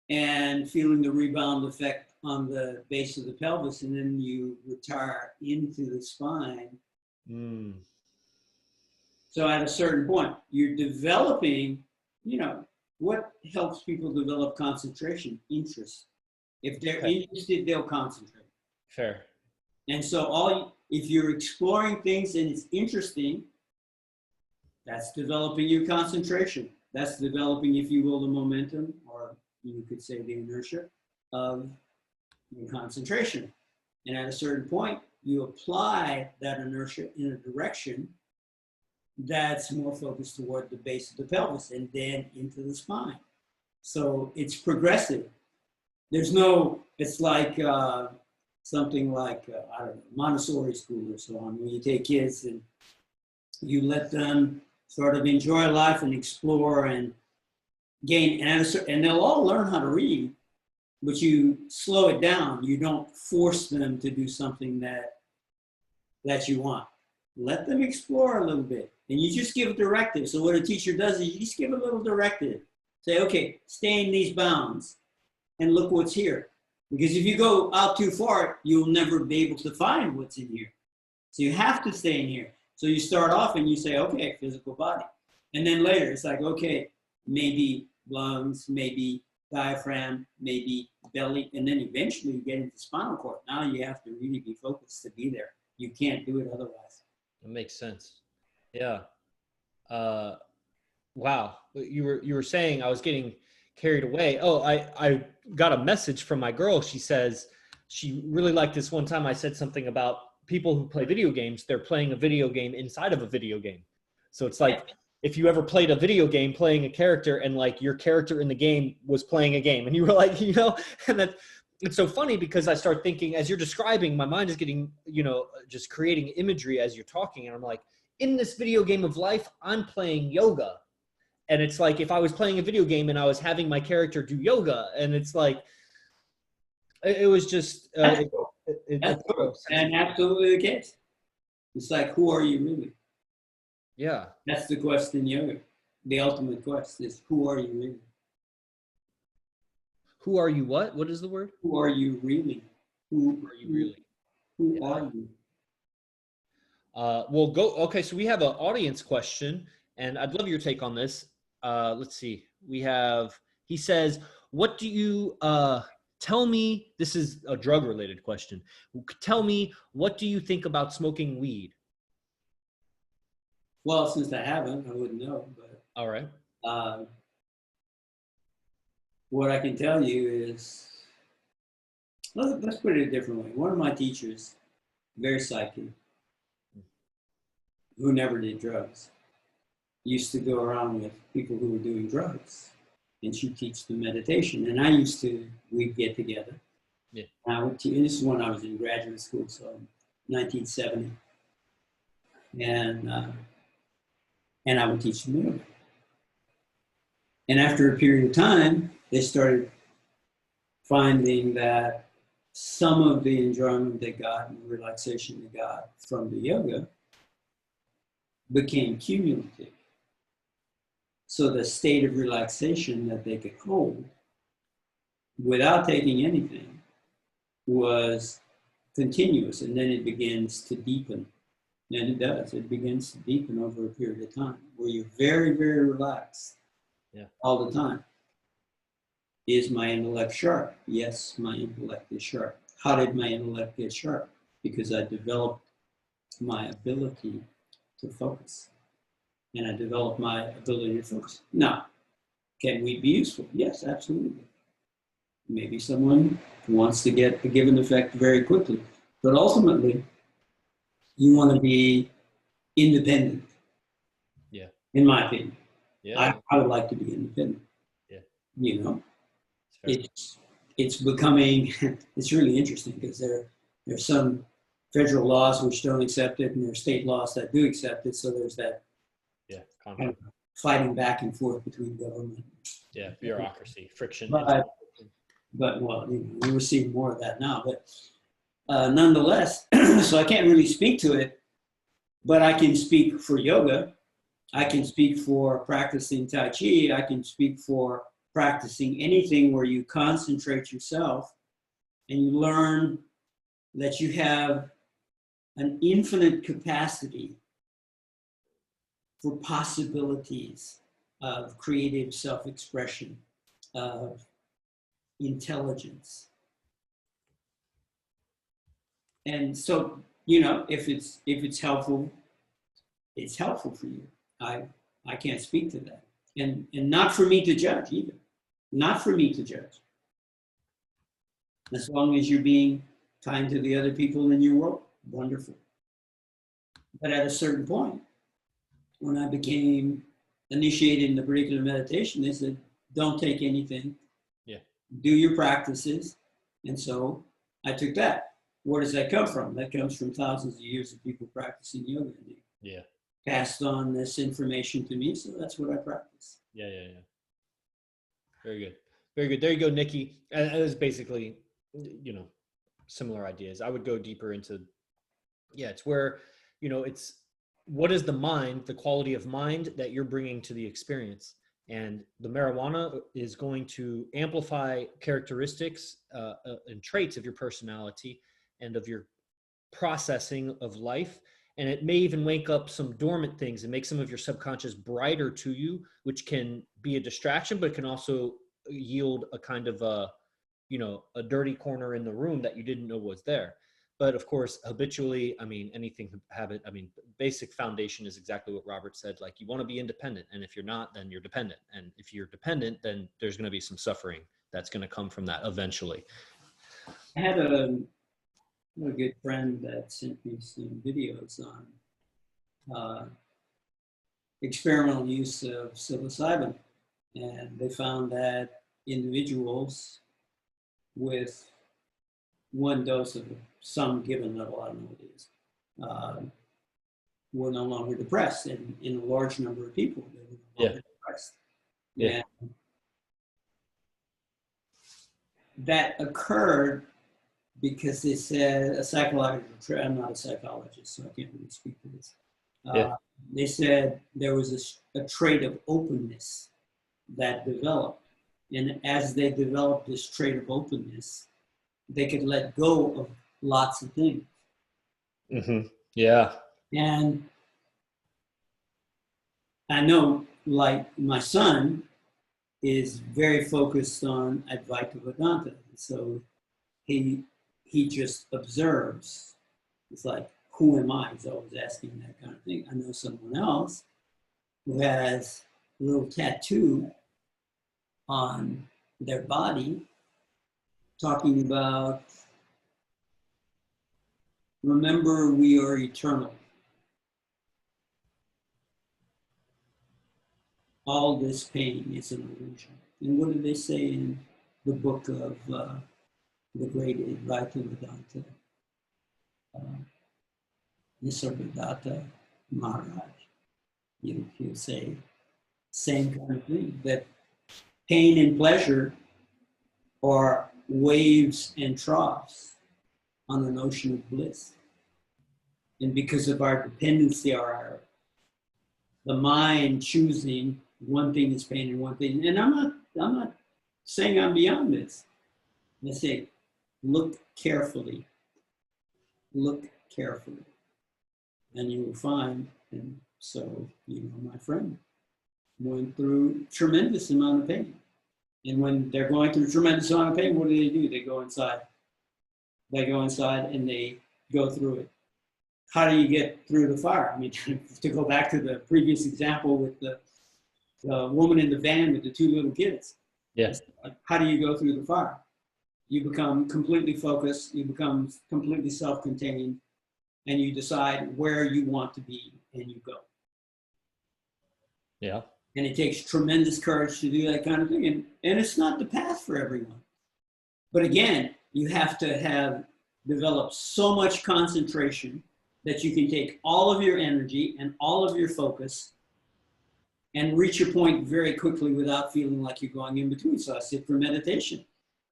and feeling the rebound effect on the base of the pelvis, and then you retire into the spine. So at a certain point, you're developing, what helps people develop concentration? Interest. If they're interested, they'll concentrate. Fair. And so if you're exploring things and it's interesting, that's developing your concentration. That's developing, if you will, the momentum, or you could say the inertia of your concentration. And at a certain point, you apply that inertia in a direction that's more focused toward the base of the pelvis and then into the spine. So it's progressive. There's no, it's like something like, I don't know, Montessori school or so on, where you take kids and you let them sort of enjoy life and explore and gain, and they'll all learn how to read, but you slow it down. You don't force them to do something that you want. Let them explore a little bit, and you just give a directive. So what a teacher does is you just give a little directive. Say, okay, stay in these bounds and look what's here. Because if you go out too far, you'll never be able to find what's in here. So you have to stay in here. So you start off and you say, okay, physical body. And then later it's like, okay, maybe lungs, maybe diaphragm, maybe belly. And then eventually you get into spinal cord. Now you have to really be focused to be there. You can't do it otherwise. That makes sense. Yeah. Wow. You were saying, I was getting carried away. Oh, I got a message from my girl. She says she really liked this one time I said something about people who play video games. They're playing a video game inside of a video game. So it's like, if you ever played a video game playing a character and like your character in the game was playing a game and you were like, you know, and that it's so funny because I start thinking as you're describing, my mind is getting, you know, just creating imagery as you're talking. And I'm like, in this video game of life, I'm playing yoga. And it's like, if I was playing a video game and I was having my character do yoga, and it's like, it was just, and absolutely the case. It's like, who are you really? Yeah. That's the quest in yoga. The ultimate quest is, who are you really? Who are you what? What is the word? Who are you really? Who are you really? Who are you? We'll go. Okay, so we have an audience question, and I'd love your take on this. Let's see. We have, he says, what do you, tell me, this is a drug-related question. Tell me, what do you think about smoking weed? Well, since I haven't, I wouldn't know. But all right. What I can tell you is, let's put it a different way. One of my teachers, very psychic, who never did drugs, used to go around with people who were doing drugs, and she'd teach them meditation. And we'd get together. Yeah. This is when I was in graduate school, so 1970. And I would teach them yoga. And after a period of time, they started finding that some of the enjoyment they got and the relaxation they got from the yoga became cumulative. So the state of relaxation that they could hold without taking anything was continuous, and then it begins to deepen. And it does. It begins to deepen over a period of time where you're very, very relaxed all the time. Is my intellect sharp? Yes, my intellect is sharp. How did my intellect get sharp? Because I developed my ability to focus. And I developed my ability to focus. Now, can we be useful? Yes, absolutely. Maybe someone wants to get a given effect very quickly. But ultimately, you want to be independent. Yeah. In my opinion. Yeah. I would like to be independent. Yeah. You know, it's becoming, it's really interesting because there's some federal laws which don't accept it, and there are state laws that do accept it. So there's that kind of fighting back and forth between government. Yeah, bureaucracy, friction. But well, you know, we're seeing more of that now. But nonetheless, so I can't really speak to it, but I can speak for yoga. I can speak for practicing Tai Chi. I can speak for practicing anything where you concentrate yourself and you learn that you have an infinite capacity for possibilities of creative self-expression, of intelligence. And so, you know, if it's helpful, it's helpful for you. I can't speak to that. And not for me to judge either. Not for me to judge. As long as you're being kind to the other people in your world, wonderful. But at a certain point, when I became initiated in the particular meditation, they said, don't take anything. Yeah. Do your practices. And so I took that. Where does that come from? That comes from thousands of years of people practicing yoga. And they Yeah. passed on this information to me, so that's what I practice. Yeah. Very good. Very good. There you go, Nikki. And it was basically, similar ideas. I would go deeper into, it's where, it's what is the mind, the quality of mind that you're bringing to the experience. And the marijuana is going to amplify characteristics and traits of your personality and of your processing of life. And it may even wake up some dormant things and make some of your subconscious brighter to you, which can be a distraction, but it can also yield a kind of a dirty corner in the room that you didn't know was there. But of course, habitually, anything habit, basic foundation is exactly what Robert said. Like, you want to be independent. And if you're not, then you're dependent. And if you're dependent, then there's going to be some suffering that's going to come from that eventually. I had a good friend that sent me some videos on experimental use of psilocybin. And they found that individuals with one dose of some given level, I don't know what it is, were no longer depressed. And in a large number of people, they were no longer depressed. Yeah. And that occurred because they said I'm not a psychologist, so I can't really speak to this. They said there was a trait of openness that developed. And as they developed this trait of openness, they could let go of lots of things. Mm-hmm. Yeah. And I know, like, my son is very focused on Advaita Vedanta. So he just observes. It's like, who am I? He's always asking that kind of thing. I know someone else who has a little tattoo on their body talking about, remember, we are eternal. All this pain is an illusion. And what do they say in the book of the great Advaita Vedanta? Nisargadatta Maharaj. He'll say, same kind of thing, that pain and pleasure are waves and troughs on an ocean of bliss. And because of our dependency, the mind choosing one thing is pain and one thing, and I'm not saying I'm beyond this. I say, look carefully, and you will find. And so, my friend went through tremendous amount of pain. And when they're going through a tremendous amount of pain, what do? They go inside. And they go through it. How do you get through the fire? To go back to the previous example with the woman in the van with the two little kids. Yes. How do you go through the fire? You become completely focused. You become completely self-contained. And you decide where you want to be, and you go. Yeah. And it takes tremendous courage to do that kind of thing. And it's not the path for everyone. But again, you have to have developed so much concentration that you can take all of your energy and all of your focus and reach a point very quickly without feeling like you're going in between. So I sit for meditation.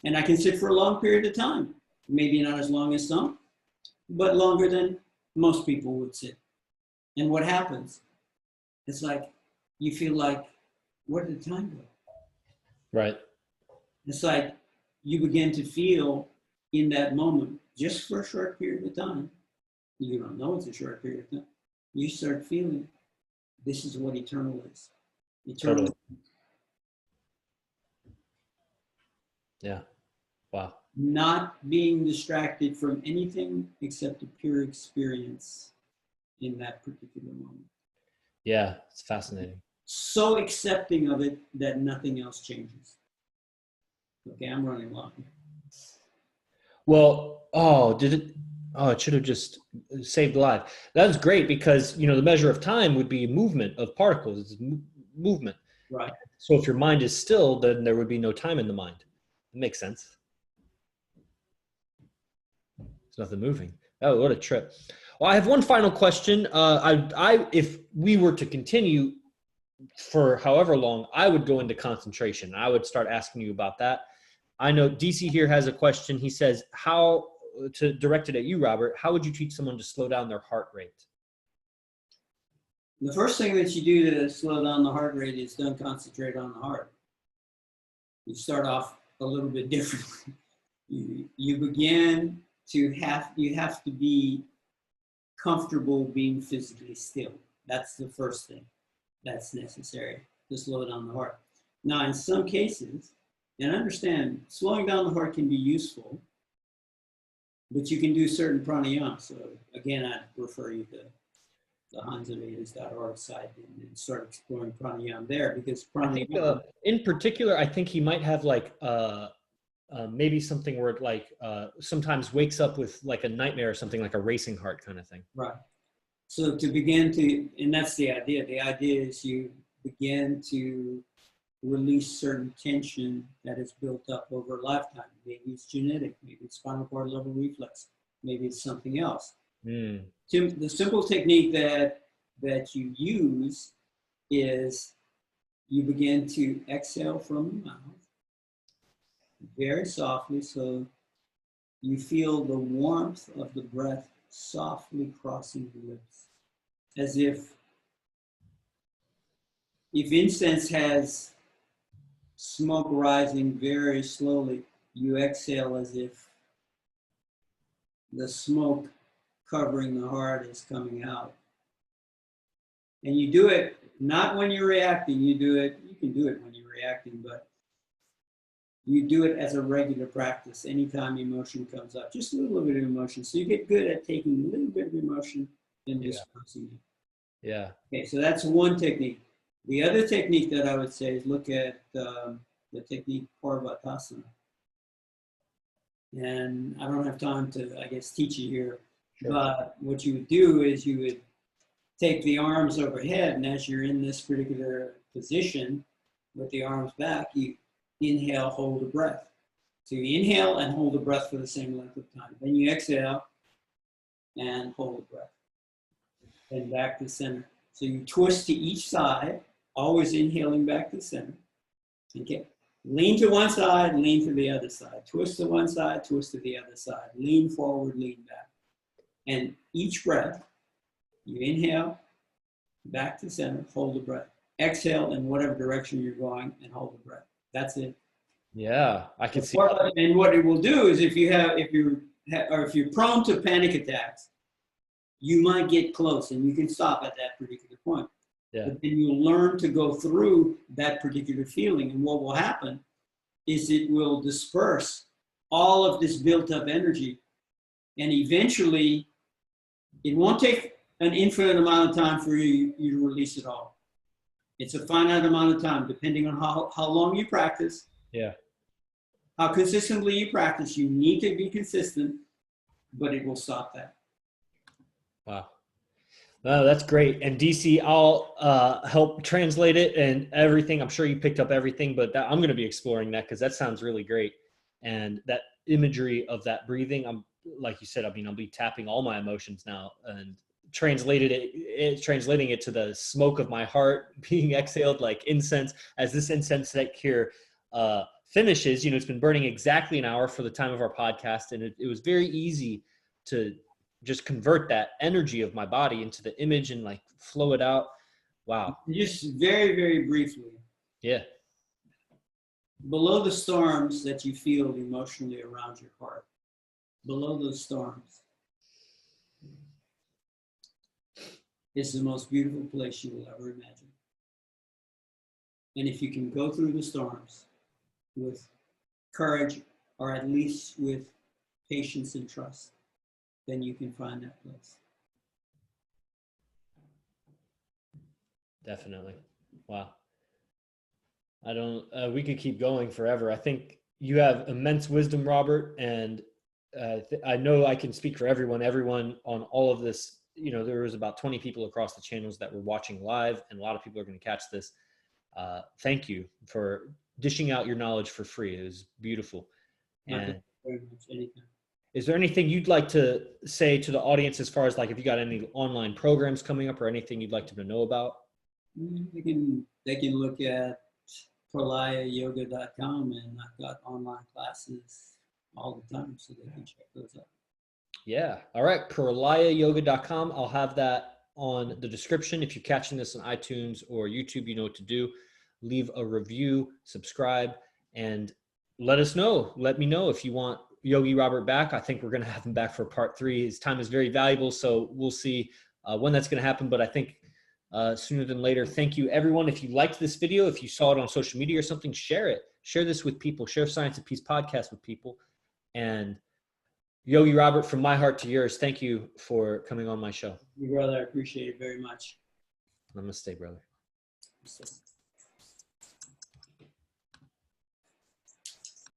And I can sit for a long period of time. Maybe not as long as some, but longer than most people would sit. And what happens? It's like, you feel like, where did the time go? Right. It's like you begin to feel in that moment, just for a short period of time, you don't know it's a short period of time, you start feeling this is what eternal is. Eternal. Totally. Yeah. Wow. Not being distracted from anything except a pure experience in that particular moment. Yeah, it's fascinating. So accepting of it that nothing else changes. Okay, I'm running long. Well, it should have just saved a life. That was great because, the measure of time would be movement of particles. It's movement. Right. So if your mind is still, then there would be no time in the mind. It makes sense. There's nothing moving. Oh, what a trip. Well, I have one final question. If we were to continue for however long, I would go into concentration. I would start asking you about that. I know DC here has a question. He says, to direct it at you, Robert, how would you teach someone to slow down their heart rate? The first thing that you do to slow down the heart rate is don't concentrate on the heart. You start off a little bit differently. You begin to you have to be comfortable being physically still. That's the first thing that's necessary to slow down the heart. Now, in some cases, and understand, slowing down the heart can be useful, but you can do certain pranayama. So again, I'd refer you to the hansavedas.org site and start exploring pranayama there, because pranayama. In particular, I think he might have like maybe something where it like sometimes wakes up with like a nightmare or something, like a racing heart kind of thing. Right. So to begin to, and that's the idea. The idea is you begin to release certain tension that is built up over a lifetime. Maybe it's genetic, maybe it's spinal cord level reflex, maybe it's something else. The simple technique that you use is you begin to exhale from the mouth very softly, so you feel the warmth of the breath softly crossing the lips, as if incense has smoke rising very slowly, you exhale as if the smoke covering the heart is coming out. And you do it not when you're reacting, you can do it when you're reacting, but you do it as a regular practice. Anytime emotion comes up, just a little bit of emotion. So you get good at taking a little bit of emotion and dispersing it. Yeah. Okay, so that's one technique. The other technique that I would say is look at the technique Parvatasana. And I don't have time to, I guess, teach you here. Sure. But what you would do is you would take the arms overhead, and as you're in this particular position with the arms back, you inhale, hold the breath. So you inhale and hold the breath for the same length of time. Then you exhale and hold the breath. Then back to center. So you twist to each side, always inhaling back to center. Okay. Lean to one side, lean to the other side. Twist to one side, twist to the other side. Lean forward, lean back. And each breath, you inhale, back to center, hold the breath. Exhale in whatever direction you're going and hold the breath. That's it. Yeah, I can see that. And what it will do is if you're prone to panic attacks, you might get close and you can stop at that particular point. Yeah. But then you'll learn to go through that particular feeling. And what will happen is it will disperse all of this built up energy. And eventually, it won't take an infinite amount of time for you to release it all. It's a finite amount of time, depending on how long you practice. Yeah. How consistently you practice. You need to be consistent, but it will stop that. Wow. No, that's great. And DC, I'll help translate it and everything. I'm sure you picked up everything, but I'm going to be exploring that because that sounds really great. And that imagery of that breathing, like you said, I'll be tapping all my emotions now and translating it to the smoke of my heart being exhaled like incense. As this incense stick here finishes, it's been burning exactly an hour for the time of our podcast. And it was very easy to just convert that energy of my body into the image and like flow it out. Wow. Just very, very briefly. Yeah. Below the storms that you feel emotionally around your heart, below those storms is the most beautiful place you will ever imagine. And if you can go through the storms with courage, or at least with patience and trust, then you can find that place. Definitely. Wow. We could keep going forever. I think you have immense wisdom, Robert, and I know I can speak for everyone on all of this. There was about 20 people across the channels that were watching live, and a lot of people are going to catch this. thank you for dishing out your knowledge for free. It was beautiful. And very much. Anytime. is there anything you'd like to say to the audience as far as like if you got any online programs coming up or anything you'd like them to know about? They can look at pralayayoga.com, and I've got online classes all the time, so they can check those out. Yeah. All right. Pralayayoga.com. I'll have that on the description. If you're catching this on iTunes or YouTube, you know what to do. Leave a review, subscribe, and let us know. Let me know if you want Yogi Robert back. I think we're going to have him back for part 3. His time is very valuable, so we'll see when that's going to happen. But I think sooner than later. Thank you, everyone. If you liked this video, if you saw it on social media or something, share it. Share this with people. Share Science of Peace podcast with people. And Yogi Robert, from my heart to yours, thank you for coming on my show. Brother, I appreciate it very much. Namaste, brother. Namaste.